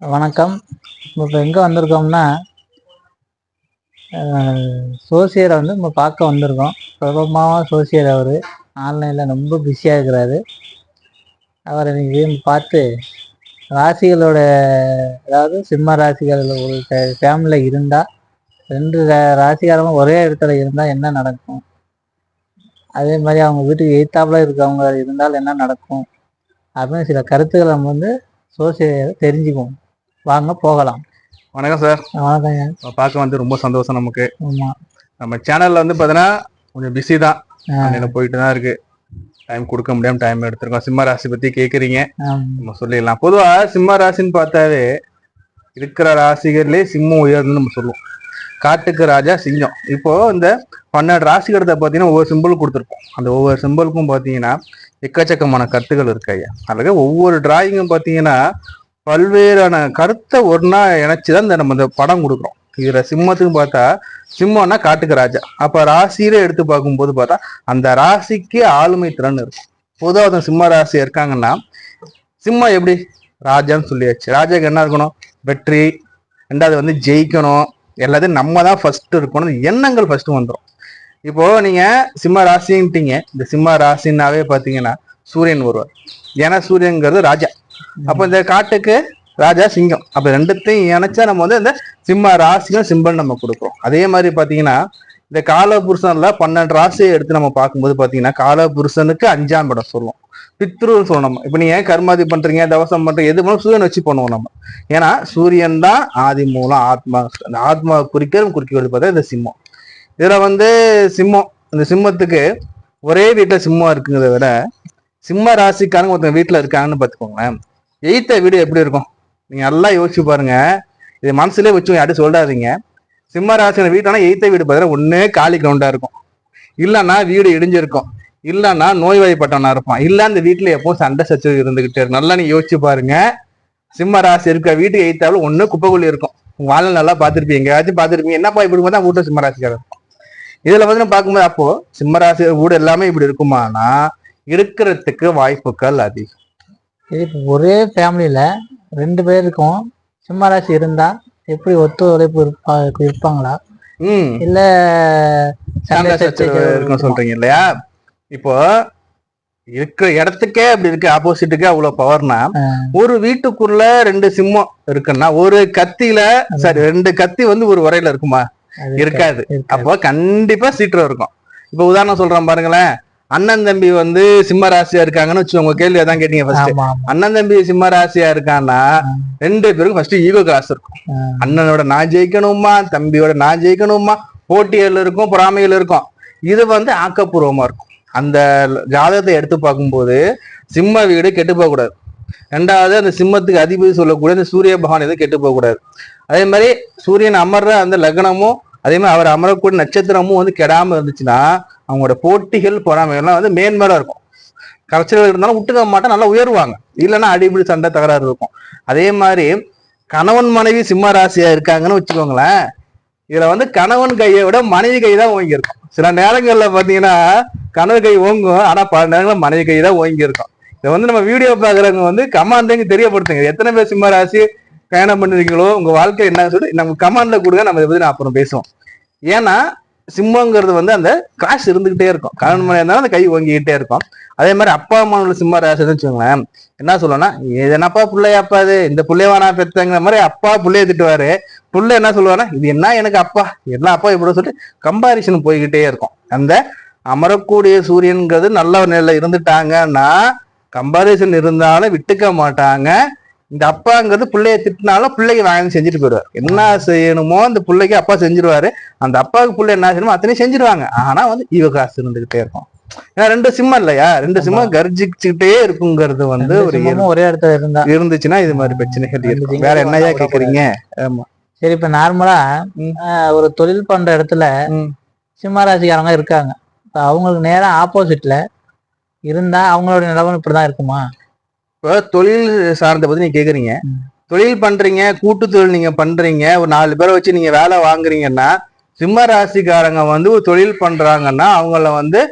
வணக்கம். இப்போ எங்கே வந்திருக்கோம்னா, சோசியரை நம்ம பார்க்க வந்திருக்கோம். பிரபலமான சோசியர் அவர். ஆன்லைனில் ரொம்ப பிஸியாக இருக்கிறாரு. அவரை நீங்கள் பார்த்து ராசிகளோட, அதாவது சிம்ம ராசிகள் ஒரு ஃபேமிலியில் இருந்தால், ரெண்டு ராசிகாரமும் ஒரே இடத்துல இருந்தால் என்ன நடக்கும், அதே மாதிரி அவங்க வீட்டுக்கு எய்த்தாப்புல இருக்கவங்க இருந்தால் என்ன நடக்கும் அப்படின்னு சில கருத்துக்களை நம்ம சோசியரை தெரிஞ்சுக்குவோம். வாங்க போகலாம். வணக்கம் சார். வணக்கங்க. பார்க்க ரொம்ப சந்தோஷம் நமக்கு. ஆமாம், நம்ம சேனல்ல பார்த்தீங்கன்னா கொஞ்சம் பிஸி தான், போயிட்டு தான் இருக்கு. டைம் கொடுக்க முடியாம டைம் எடுத்திருக்கோம். சிம்ம ராசி பத்தி கேக்குறீங்க, நம்ம சொல்லிடலாம். பொதுவா சிம்ம ராசின்னு பார்த்தாவே இருக்கிற ராசிகள்லயே சிம்மம் உயர்ந்து நம்ம சொல்லுவோம். காட்டுக்கு ராஜா சிங்கம். இப்போ இந்த 12 ராசிகரத்தை பார்த்தீங்கன்னா ஒவ்வொரு சிம்பிள் கொடுத்துருப்போம். அந்த ஒவ்வொரு சிம்பிளுக்கும் பார்த்தீங்கன்னா எக்கச்சக்கமான கருத்துகள் இருக்கு ஐயா. அதுல ஒவ்வொரு டிராயிங்கும் பார்த்தீங்கன்னா பல்வேறான கருத்தை ஒன்னா இணைச்சுதான் நம்ம இந்த படம் கொடுக்குறோம். இதுல சிம்மத்துக்கு பார்த்தா சிம்மம்னா காட்டுக்கு ராஜா. அப்ப ராசியில எடுத்து பார்க்கும்போது பார்த்தா அந்த ராசிக்கு ஆளுமை திறன் இருக்கும். பொதுவாக சிம்ம ராசி இருக்காங்கன்னா சிம்மம் எப்படி ராஜான்னு சொல்லியாச்சு. ராஜாக்கு என்ன இருக்கணும்? வெற்றி. ரெண்டாவது ஜெயிக்கணும். எல்லாத்தையும் நம்ம தான் ஃபர்ஸ்ட் இருக்கணும். எண்ணங்கள் ஃபர்ஸ்ட் வந்துடும். இப்போ நீங்க சிம்ம ராசின்ட்டீங்க. இந்த சிம்ம ராசின்னாவே பாத்தீங்கன்னா சூரியன் வருவார். ஏன்னா சூரியன்கிறது ராஜா. அப்ப இந்த காட்டுக்கு ராஜா சிங்கம். அப்ப ரெண்டுத்தையும் இணைச்சா நம்ம இந்த சிம்ம ராசியும் சிம்பல் நம்ம கொடுக்குறோம். அதே மாதிரி பாத்தீங்கன்னா இந்த காலபுருஷன்ல 12 ராசியை எடுத்து நம்ம பார்க்கும்போது பாத்தீங்கன்னா காலபுருஷனுக்கு 5ஆம் இடம் சொல்லுவோம். பித்ருன்னு சொல்லணும். இப்ப நீங்க கர்மாதி பண்றீங்க, தவசம் பண்றீங்க, எது பண்ணணும் சூரியன் வச்சு பண்ணுவோம் நம்ம. ஏன்னா சூரியன் தான் ஆதி மூலம், ஆத்மா. அந்த ஆத்மா குறிக்கிறது பார்த்தா இந்த சிம்மம். இதுல சிம்மம், இந்த சிம்மத்துக்கு ஒரே வீட்டுல சிம்மம் இருக்குங்கிறத விட சிம்ம ராசிக்காரங்க ஒருத்தங்க வீட்டுல இருக்காங்கன்னு பாத்துக்கோங்களேன். எய்த்த வீடு எப்படி இருக்கும் நீங்க நல்லா யோசிச்சு பாருங்க. இது மனசுலயே வச்சு யாரும் சொல்றாதீங்க. சிம்ம ராசி வீட்டானா எய்த்த வீடு பார்த்தீங்கன்னா ஒண்ணு காலி கிரவுண்டா இருக்கும், இல்லைன்னா வீடு இடிஞ்சிருக்கும், இல்லைன்னா நோய்வாய்ப்பட்டவனா இருப்பான், இல்ல அந்த வீட்டுல எப்போ சண்டை சச்சரவு இருந்துகிட்டே இருக்கும். நல்லா நீங்க யோசிச்சு பாருங்க. சிம்ம ராசி இருக்க வீட்டுக்கு எய்த்தாலும் ஒண்ணு குப்பைக்குள்ளி இருக்கும். உங்க வாழ்நாள் நல்லா பார்த்துருப்பீங்க, எங்கேயாச்சும் பார்த்துருப்பீங்க. என்னப்பா இப்படி பார்த்தா வீட்டுல சிம்ம ராசிக்காரர் இருக்கும். இதுல பார்க்கும்போது அப்போ சிம்ம ராசி வீடு எல்லாமே இப்படி இருக்குமானா இருக்கிறதுக்கு வாய்ப்புகள் அதிகம். இப்போ ஒரே ஃபேமிலியில 2 பேருக்கும் சிம்ம ராசி இருந்தா எப்படி ஒத்துழைப்பு இருப்பாங்களா, இல்ல சண்டை சச்சரவு இருக்கும் சொல்றீங்க இல்லையா? இப்போ இருக்கிற இடத்துக்கே அப்படி இருக்கு, ஆப்போசிட்டுக்கு அவ்வளவு பவர்னா ஒரு வீட்டுக்குள்ள 2 சிம்மம் இருக்குன்னா ஒரு கத்தியில சரி 2 கத்தி ஒரு உரையில இருக்குமா? இருக்காது. அப்போ கண்டிப்பா சீற்றம் இருக்கும். இப்ப உதாரணம் சொல்றேன் பாருங்களேன். அண்ணன் தம்பி சிம்ம ராசியா இருக்காங்கன்னு வச்சு உங்க கேள்வி அதான் கேட்டீங்க. ஃபர்ஸ்ட் அண்ணன் தம்பி சிம்ம ராசியா இருக்கான்னா 2 பேருக்கும் ஃபர்ஸ்ட் ஈகோ கிளாஸ் இருக்கும். அண்ணனோட நான் ஜெயிக்கணுமா, தம்பியோட நான் ஜெயிக்கணுமா, போட்டிகள் இருக்கும், பொறாமைகள் இருக்கும். இது ஆக்கப்பூர்வமா இருக்கும். அந்த ஜாதகத்தை எடுத்து பார்க்கும்போது சிம்ம வீடு கெட்டு போக கூடாது. ரெண்டாவது அந்த சிம்மத்துக்கு அதிபதி சொல்லக்கூடிய அந்த சூரிய பகவான் எதுவும் கெட்டு போக கூடாது. அதே மாதிரி சூரியன் அமர்ற அந்த லக்னமும் அதே மாதிரி அவர் அமரக்கூடிய நட்சத்திரமும் கெடாம இருந்துச்சுன்னா அவங்களோட போட்டிகள் பொறாமைகள்லாம் மேன்மேலா இருக்கும். கரைச்சல்கள் இருந்தாலும் விட்டுக்க மாட்டா, நல்லா உயர்வாங்க. இல்லைன்னா அடிப்படை சண்டை தகராறு இருக்கும். அதே மாதிரி கணவன் மனைவி சிம்ம ராசியா இருக்காங்கன்னு வச்சுக்கோங்களேன். இதுல கணவன் கையை விட மனைவி கை தான் ஓங்கி இருக்கும். சில நேரங்கள்ல பாத்தீங்கன்னா கணவன் கை ஓங்கும், ஆனா பல நேரங்களில் மனைவி கை தான் ஓங்கி இருக்கும். இதை நம்ம வீடியோ பாக்குறவங்க கமாண்டைங்க தெரியப்படுத்துங்க. எத்தனை பேர் சிம்ம ராசி கல்யாணம் பண்ணிருக்கீங்களோ, உங்க வாழ்க்கை என்ன சொல்லி நம்ம கமாண்ட்ல கொடுங்க. நம்ம இதை பத்தி நான் அப்புறம் பேசுவோம். ஏன்னா சிம்மங்கிறது அந்த கிளாஸ் இருந்துகிட்டே இருக்கும். கணவன் மனைவி இருந்தாலும் அந்த கை ஓங்கிக்கிட்டே இருக்கும். அதே மாதிரி அப்பா அம்மா சிம்ம ராசின்னு வச்சுக்கோங்களேன். என்ன சொல்லணும்னா, இது என்னப்பா பிள்ளையாப்பா, இது இந்த பிள்ளையவானா பெற்றங்கிற மாதிரி அப்பா பிள்ளைய திட்டுவாரு. புள்ள என்ன சொல்லுவானா, இது என்ன எனக்கு அப்பா, என்ன அப்பா இப்படி சொல்லிட்டு கம்பாரிசன் போய்கிட்டே இருக்கும். அந்த அமரக்கூடிய சூரியன்கிறது நல்ல ஒரு நிலையில இருந்துட்டாங்கன்னா கம்பாரிசன் இருந்தாலும் விட்டுக்க மாட்டாங்க. இந்த அப்பாங்கிறது பிள்ளைய திட்டினாலும் பிள்ளைக்கு வாங்கி செஞ்சுட்டு போயிடுவார். என்ன செய்யணுமோ அந்த பிள்ளைக்கு அப்பா செஞ்சிருவாரு. அந்த அப்பாவுக்கு பிள்ளை என்ன செய்யணுமோ அத்தனையும் செஞ்சிருவாங்க. ஆனா ஈவ காசு இருந்துகிட்டே இருக்கும். ஏன்னா 2 சிம்மம் இல்லையா, 2 சிம்மம் கர்ஜிச்சுட்டே இருக்குங்கிறது ஒரு ஒரே இடத்துல இருந்துச்சுன்னா இது மாதிரி பிரச்சனைகள் இருக்கும். வேற என்னையா கேக்குறீங்க? ஆமா சரி. இப்ப நார்மலா ஒரு தொழில் பண்ற இடத்துல சிம்ம ராசிக்காரங்க இருக்காங்க. அவங்களுக்கு நேரம் ஆப்போசிட்ல இருந்தா அவங்களோட நிலவரம் இப்படிதான் இருக்குமா? இப்போ தொழில் சார்ந்த பத்தி நீங்க கேக்குறீங்க. தொழில் பண்றீங்க, கூட்டு தொழில் நீங்க பண்றீங்க, ஒரு 4 பேரை வச்சு நீங்க வேலை வாங்குறீங்கன்னா சிம்ம ராசிக்காரங்க ஒரு தொழில் பண்றாங்கன்னா அவங்கள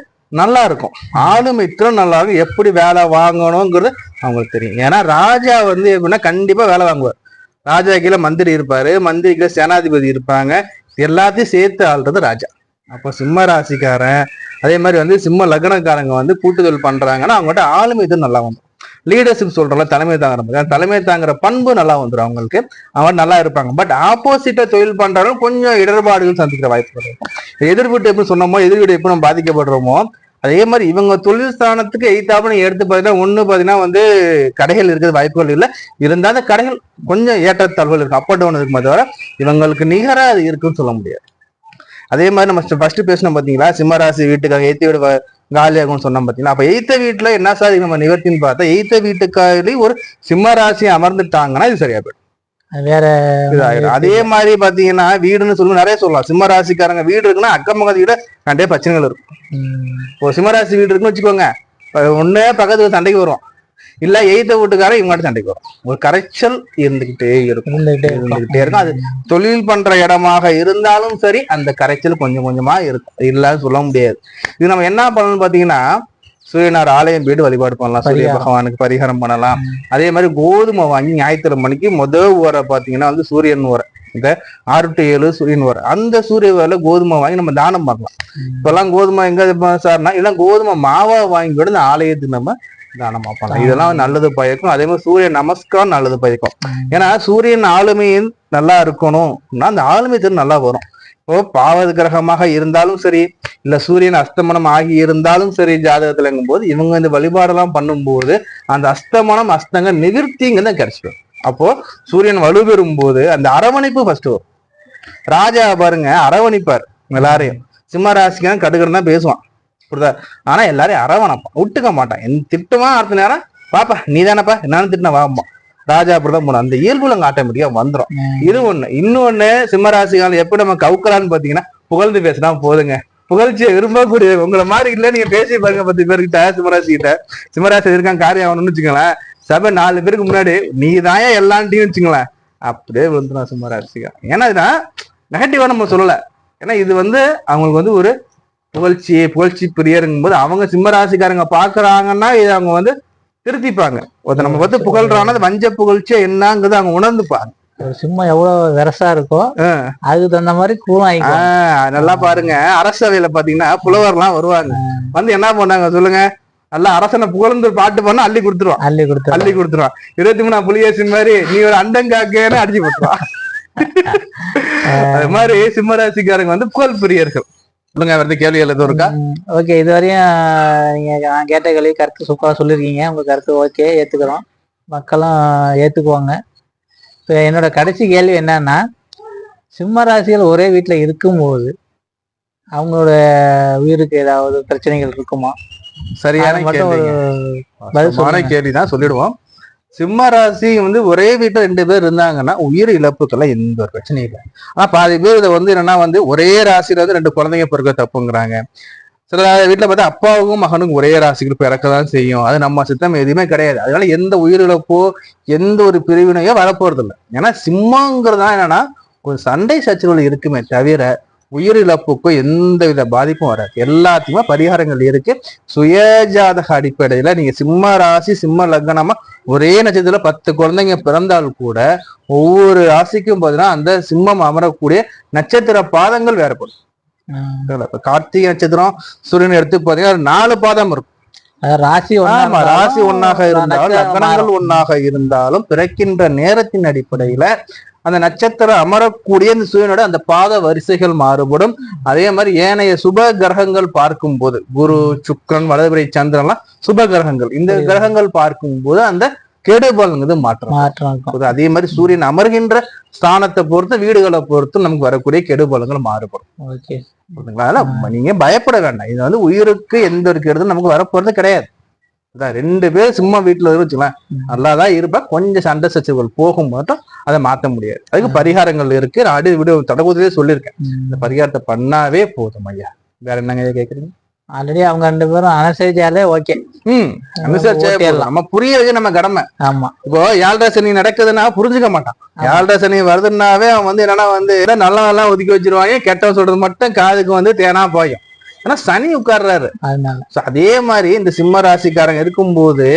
நல்லா இருக்கும். ஆளுமை திறன் நல்லா இருக்கும். எப்படி வேலை வாங்கணுங்கிறது அவங்களுக்கு தெரியும். ஏன்னா ராஜா எப்படின்னா கண்டிப்பா வேலை வாங்குவார். ராஜா கீழே மந்திரி இருப்பாரு, மந்திரி கீழே சேனாதிபதி இருப்பாங்க, எல்லாத்தையும் சேர்த்து ஆள்றது ராஜா. அப்போ சிம்ம ராசிக்காரன் அதே மாதிரி வந்து சிம்ம லக்னக்காரங்க வந்து கூட்டுதல் பண்றாங்கன்னா அவங்ககிட்ட ஆளுமை இது நல்லா வந்துடும். லீடர்ஷிப் சொல்றல, தலைமை தாங்குற தலைமை தாங்குற பண்பு நல்லா வந்துடும் அவங்களுக்கு, அவங்க நல்லா இருப்பாங்க. பட் ஆப்போசிட்டா தொழில் பண்றவங்க கொஞ்சம் இடர்பாடுகள் சந்திக்கிற வாய்ப்பு இருக்கும். எதிர்விட்டு எப்படி சொன்னோமோ, எதிர்விட்டு எப்படி நம்ம பாதிக்கப்படுறோமோ அதே மாதிரி இவங்க தொழில் ஸ்தானத்துக்கு எய்தாப்புன்னு எடுத்து பார்த்தீங்கன்னா ஒண்ணு பார்த்தீங்கன்னா வந்து கடைகள் இருக்கிறது வாய்ப்புகள் இல்லை. இருந்தாலும் கடைகள் கொஞ்சம் ஏற்றத்தாழ்வுகள் இருக்கும், அப் அண்ட் டவுன் இருக்குமே தவிர இவங்களுக்கு நிகரா அது இருக்குன்னு சொல்ல முடியாது. அதே மாதிரி நம்ம ஃபர்ஸ்ட் பேசணும் பாத்தீங்களா, சிம்மராசி வீட்டுக்காக எய்த்த வீடு காலியாகும்னு சொன்னோம் பாத்தீங்களா. அப்ப எய்த்த வீட்டுல என்ன சார் நம்ம நிவர்த்தின்னு பார்த்தா, எய்த்த வீட்டுக்காரி ஒரு சிம்மராசி அமர்ந்துட்டாங்கன்னா இது சரியா போயிடும், வேற இதாயிடும். அதே மாதிரி பாத்தீங்கன்னா வீடுன்னு சொல்லுவோம், நிறைய சொல்லலாம். சிம்ம ராசிக்காரங்க வீடு இருக்குன்னா அக்கம் பக்கத்து வீடு கண்டே பிரச்சனைகள் இருக்கும். இப்போ சிம்மராசி வீடு இருக்குன்னு வச்சுக்கோங்க, ஒண்ணே பக்கத்துல சண்டைக்கு வரும், இல்ல எய்த்த வீட்டுக்காரன் இவங்க சண்டைக்கு வரும். ஒரு கரைச்சல் இருந்துகிட்டே இருக்கும். அது தொழில் பண்ற இடமாக இருந்தாலும் சரி அந்த கரைச்சல் கொஞ்சம் கொஞ்சமா இருக்கும், இல்லன்னு சொல்ல முடியாது. இது நம்ம என்ன பண்ணணும்னு பாத்தீங்கன்னா, சூரியனார் ஆலயம் வீடு வழிபாடு பண்ணலாம், சூரிய பகவானுக்கு பரிகாரம் பண்ணலாம். அதே மாதிரி கோதுமை வாங்கி ஞாயிற்றுக்கிழமை மணிக்கு முதல் ஊரை பாத்தீங்கன்னா வந்து சூரியன் ஊரை, இந்த 6 to 7 சூரியன் வர அந்த சூரிய வேலை கோதுமை வாங்கி நம்ம தானம் பண்ணலாம். இப்பெல்லாம் கோதுமை எங்க சார்னா இல்லை கோதுமை மாவா வாங்கி கூட இந்த ஆலயத்துக்கு நம்ம தானமா பண்ணலாம். இதெல்லாம் நல்லது பயக்கும். அதே மாதிரி சூரிய நமஸ்காரம் நல்லது பயக்கும். ஏன்னா சூரியன் ஆளுமையின் நல்லா இருக்கணும்னா அந்த ஆளுமை திறன் நல்லா வரும். இப்போ பாவ கிரகமாக இருந்தாலும் சரி, இல்ல சூரியன் அஸ்தமனம் ஆகி இருந்தாலும் சரி ஜாதகத்துலங்கும் போது இவங்க இந்த வழிபாடெல்லாம் பண்ணும்போது அந்த அஸ்தமனம் அஸ்தங்க நிவர்த்திங்கிறத கிடைச்சிடும். அப்போ சூரியன் வலுப்பெறும் போது அந்த அரவணைப்பு ஃபர்ஸ்ட் வரும். ராஜா பாருங்க அரவணைப்பார் எல்லாரையும். சிம்ம ராசிக்கான கடுகடன் தான் பேசுவான், புரியுதா? ஆனா எல்லாரையும் அரவணைப்பான், விட்டுக்க மாட்டான். என் திட்டமா அடுத்த நேரம் பாப்பா நீ தானப்பா என்னன்னு திட்டின வாப்பா. ராஜா அப்படிதான் போன அந்த இயல்புல ஆட்டோமேட்டிக்கா வந்துடும். இது ஒண்ணு. இன்னொன்னு சிம்மராசிக்கான எப்படி நம்ம கவுக்கலான்னு பாத்தீங்கன்னா, புகழ்ந்து பேசினா போதுங்க. புகழ்ச்சியை விரும்பக்கூடிய உங்களை மாதிரி இல்ல, நீங்க பேசி பாருங்க 10 பேர்கிட்ட சிம்மராசி கிட்ட. சிம்மராசி இருக்காங்க காரியம் ஆகணும்னு வச்சுக்கோங்களேன், சபை 4 பேருக்கு முன்னாடி நீ தான் எல்லான்ட்டையும் வச்சுங்களேன், அப்படியே விழுந்துடும் சிம்மராசிக்கா. ஏன்னா இதுதான் நெகட்டிவா நம்ம சொல்லல. ஏன்னா இது வந்து அவங்களுக்கு வந்து ஒரு புகழ்ச்சி பிரியருங்கும் போது அவங்க சிம்மராசிக்காரங்க பாக்குறாங்கன்னா இதை அவங்க வந்து திருத்திப்பாங்க. நம்ம வந்து புகழ்றாங்கன்னா வஞ்ச புகழ்ச்சியா என்னங்கிறது அவங்க உணர்ந்துப்பாங்க. சிம்மம் எவ்வளவு வெரசா இருக்கோ அதுக்கு தகுந்த மாதிரி கூலம். நல்லா பாருங்க, அரசவையில பாத்தீங்கன்னா புலவர்லாம் வருவாங்க, வந்து என்ன பண்ணாங்க சொல்லுங்க, நல்லா அரசனை புகழ்ந்து பாட்டு பண்ணா அள்ளி கொடுத்துருவான். 23 புலியேசின் மாதிரி நீ ஒரு அண்டங்காக்கேன்னு அடிச்சு போட்டுருவான். அது மாதிரி சிம்மராசிக்காரங்க வந்து புகழ் பிரியர்கள். கேள்வி எதுவும் இருக்கா? ஓகே, இதுவரையும் நீங்க நான் கேட்ட கேள்வி கருத்து சூப்பரா சொல்லிருக்கீங்க. உங்க கருத்து ஓகே, ஏத்துக்கிறோம், மக்களும் ஏத்துக்குவாங்க. இப்போ என்னோட கடைசி கேள்வி என்னன்னா, சிம்ம ராசிகள் ஒரே வீட்டுல இருக்கும்போது அவங்களோட உயிருக்கு ஏதாவது பிரச்சனைகள் இருக்குமா? சரியான கேள்விதான், சொல்லிடுவோம். சிம்ம ராசி வந்து ஒரே வீட்டுல 2 பேர் இருந்தாங்கன்னா உயிர் இழப்புக்கெல்லாம் எந்த ஒரு பிரச்சனையும் இல்லை. ஆனா பாதி பேர் இதை வந்து என்னன்னா வந்து ஒரே ராசியில வந்து 2 குழந்தைங்க பிறக்க தப்புங்கிறாங்க. சில வீட்டுல பார்த்தா அப்பாவுக்கும் மகனுக்கும் ஒரே ராசிக்கு பிறக்கதான் செய்யும். அது நம்ம சித்தம் எதுவுமே கிடையாது. அதனால எந்த உயிரிழப்போ எந்த ஒரு பிரிவினையோ வரப்போறது இல்லை. ஏன்னா சிம்மங்கிறதுதான் என்னன்னா ஒரு சண்டை சச்சரவுகள் இருக்குமே தவிர உயிரிழப்புக்கும் எந்த வித பாதிப்பும் வராது. எல்லாத்துக்குமே பரிகாரங்கள் இருக்கு. சுயஜாதக அடிப்படையில நீங்க சிம்ம ராசி சிம்ம லக்னமா ஒரே நட்சத்திரத்துல 10 குழந்தைங்க பிறந்தால் கூட ஒவ்வொரு ராசிக்கும் பார்த்தீங்கன்னா அந்த சிம்மம் அமரக்கூடிய நட்சத்திர பாதங்கள் வேறுபடும். கார்த்திகை நட்சத்திரம் சூரியன் எடுத்து பாத்தீங்கன்னா 4 பாதம் இருக்கும். ராசி ஒன்னாக இருந்தாலும் லக்னங்கள் ஒன்னாக இருந்தாலும் பிறக்கின்ற நேரத்தின் அடிப்படையில அந்த நட்சத்திரம் அமரக்கூடிய இந்த சூரியனோட அந்த பாத வரிசைகள் மாறுபடும். அதே மாதிரி ஏனைய சுப கிரகங்கள் பார்க்கும் போது குரு சுக்கிரன் வலதுபுரை சந்திரன் எல்லாம் சுப கிரகங்கள், இந்த கிரகங்கள் பார்க்கும் போது அந்த கெடுபலங்கிறது மாற்றம். அதே மாதிரி சூரியன் அமர்கின்ற ஸ்தானத்தை பொறுத்து வீடுகளை பொறுத்து நமக்கு வரக்கூடிய கெடுபலங்கள் மாறுபடும். நீங்க பயப்பட வேண்டாம். இது வந்து உயிருக்கு எந்த ஒரு கெடுதலும் நமக்கு வரப்போறது கிடையாது. 2 பேர் சும்மா வீட்டுல வச்சுக்கலாம், நல்லாதான் இருப்பா. கொஞ்சம் சண்டை சச்சரவுகள் போகும் மட்டும் அதை மாற்ற முடியாது. அதுக்கு பரிகாரங்கள் இருக்கு. நான் அடி விட தொடக்கத்திலே சொல்லியிருக்கேன், இந்த பரிகாரத்தை பண்ணாவே போதும் ஐயா. வேற என்னங்க கேக்குறீங்க? ஆல்ரெடி அவங்க 2 பேரும் அனுசரிச்சாலே ஓகே. நம்ம புரிய வைக்க நம்ம கடமை. ஆமா, இப்போ 7 சனி நடக்குதுன்னா புரிஞ்சுக்க மாட்டான். 7 சனி வருதுன்னாவே அவன் வந்து என்னன்னா வந்து நல்லா ஒதுக்கி வச்சிருவாங்க, கெட்டவன் சொல்றது மட்டும் காதுக்கு வந்து தேனா போயும். ஆனா சனி உட்கார்றாரு. அதே மாதிரி இந்த சிம்ம ராசிக்காரங்க இருக்கும்போது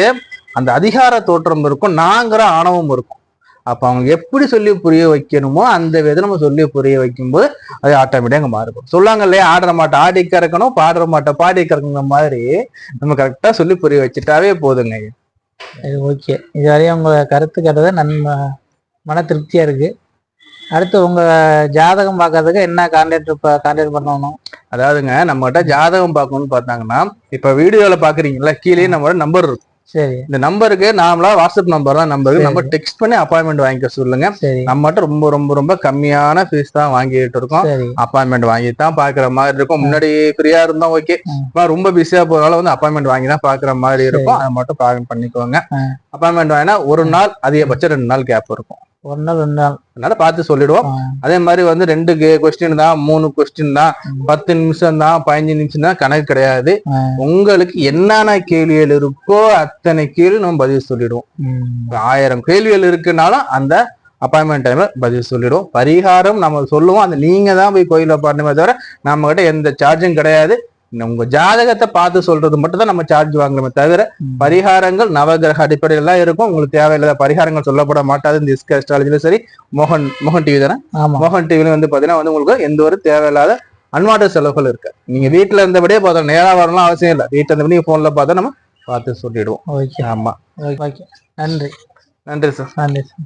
அந்த அதிகார தோற்றம் இருக்கும், நாங்கிற ஆணவம் இருக்கும். அப்ப அவங்க எப்படி சொல்லி புரிய வைக்கணுமோ அந்த விதம் நம்ம சொல்லி புரிய வைக்கும்போது அது ஆட்டோமேட்டிக்கா அங்க மாறும். சொல்லுவாங்க இல்லையா, ஆடுற மாட்டை ஆடி கறக்கணும், பாடுற மாட்டை பாடி கறக்குற மாதிரி நம்ம கரெக்டா சொல்லி புரிய வச்சுட்டாவே போதுங்க. ஓகே, இதுவரையும் உங்க கருத்து கேட்டதை மன திருப்தியா இருக்கு. அடுத்து உங்க ஜாதகம் பார்க்கறதுக்கு என்ன கான்டாக்ட் பண்ணணும்? அதாவதுங்க, நம்ம கிட்ட ஜாதகம் பார்க்கணும்னு பார்த்தாங்கன்னா, இப்ப வீடியோல பாக்குறீங்களா, கீழே நம்மளோட நம்பர் இருக்கும். சரி, இந்த நம்பருக்கு நாமளா வாட்ஸ்அப் நம்பர் தான் நம்பருக்கு நம்ம டெக்ஸ்ட் பண்ணி அப்பாயின்மெண்ட் வாங்கிக்க சொல்லுங்க. நம்மகிட்ட ரொம்ப ரொம்ப ரொம்ப கம்மியான ஃபீஸ் தான் வாங்கிட்டு இருக்கோம். அப்பாயின்மெண்ட் வாங்கி தான் பாக்குற மாதிரி இருக்கும். முன்னாடி ஃப்ரீயா இருந்தோம், ஓகே. ரொம்ப பிஸியா போறதால வந்து அப்பாயின்மெண்ட் வாங்கி தான் பாக்குற மாதிரி இருக்கும். அதை மட்டும் பண்ணிக்கோங்க. அப்பாயின்மெண்ட் வாங்கினா ஒரு நாள், அதிகபட்சம் 2 நாள் கேப் இருக்கும். ஒரு நாள் 2 நாள், அதனால பார்த்து சொல்லிடுவோம். அதே மாதிரி வந்து 2 கொஸ்டின் தான், 3 கொஸ்டின் தான், 10 நிமிஷம் தான், 15 நிமிஷம் தான், கணக்கு கிடையாது. உங்களுக்கு என்னென்ன கேள்விகள் இருக்கோ அத்தனை கேள்வி நம்ம பதில் சொல்லிடுவோம். 1000 கேள்விகள் இருக்குனாலும் அந்த அப்பாயின்மெண்ட் டைம்ல பதில் சொல்லிடுவோம். பரிகாரம் நம்ம சொல்லுவோம், அந்த நீங்க தான் போய் கோயில பாடணுமே தவிர நம்ம கிட்ட எந்த சார்ஜும் கிடையாது. உங்க ஜாதகத்தை பார்த்து சொல்றது மட்டும் தான் நம்ம சார்ஜ் வாங்கணுமே தவிர பரிகாரங்கள் நவகிரக அடிப்படையில் தான் இருக்கும். உங்களுக்கு தேவையில்லாத பரிகாரங்கள் சொல்லப்பட மாட்டாது. இந்த இஸ்க அஸ்ட்ராலஜில சரி, மோகன் டிவி தானே, மோகன் டிவில வந்து பாத்தீங்கன்னா வந்து உங்களுக்கு எந்த ஒரு தேவையில்லாத அன்வான்ட் செலவுகள் இருக்கு. நீங்க வீட்டுல இருந்தபடியே பார்த்தோம், நேரா வரலாம் அவசியம் இல்லை. வீட்டுல இருந்தபடி நீங்க போன்ல பார்த்தா நம்ம பார்த்து சொல்லிடுவோம். ஆமா, நன்றி. நன்றி சார். நன்றி சார்.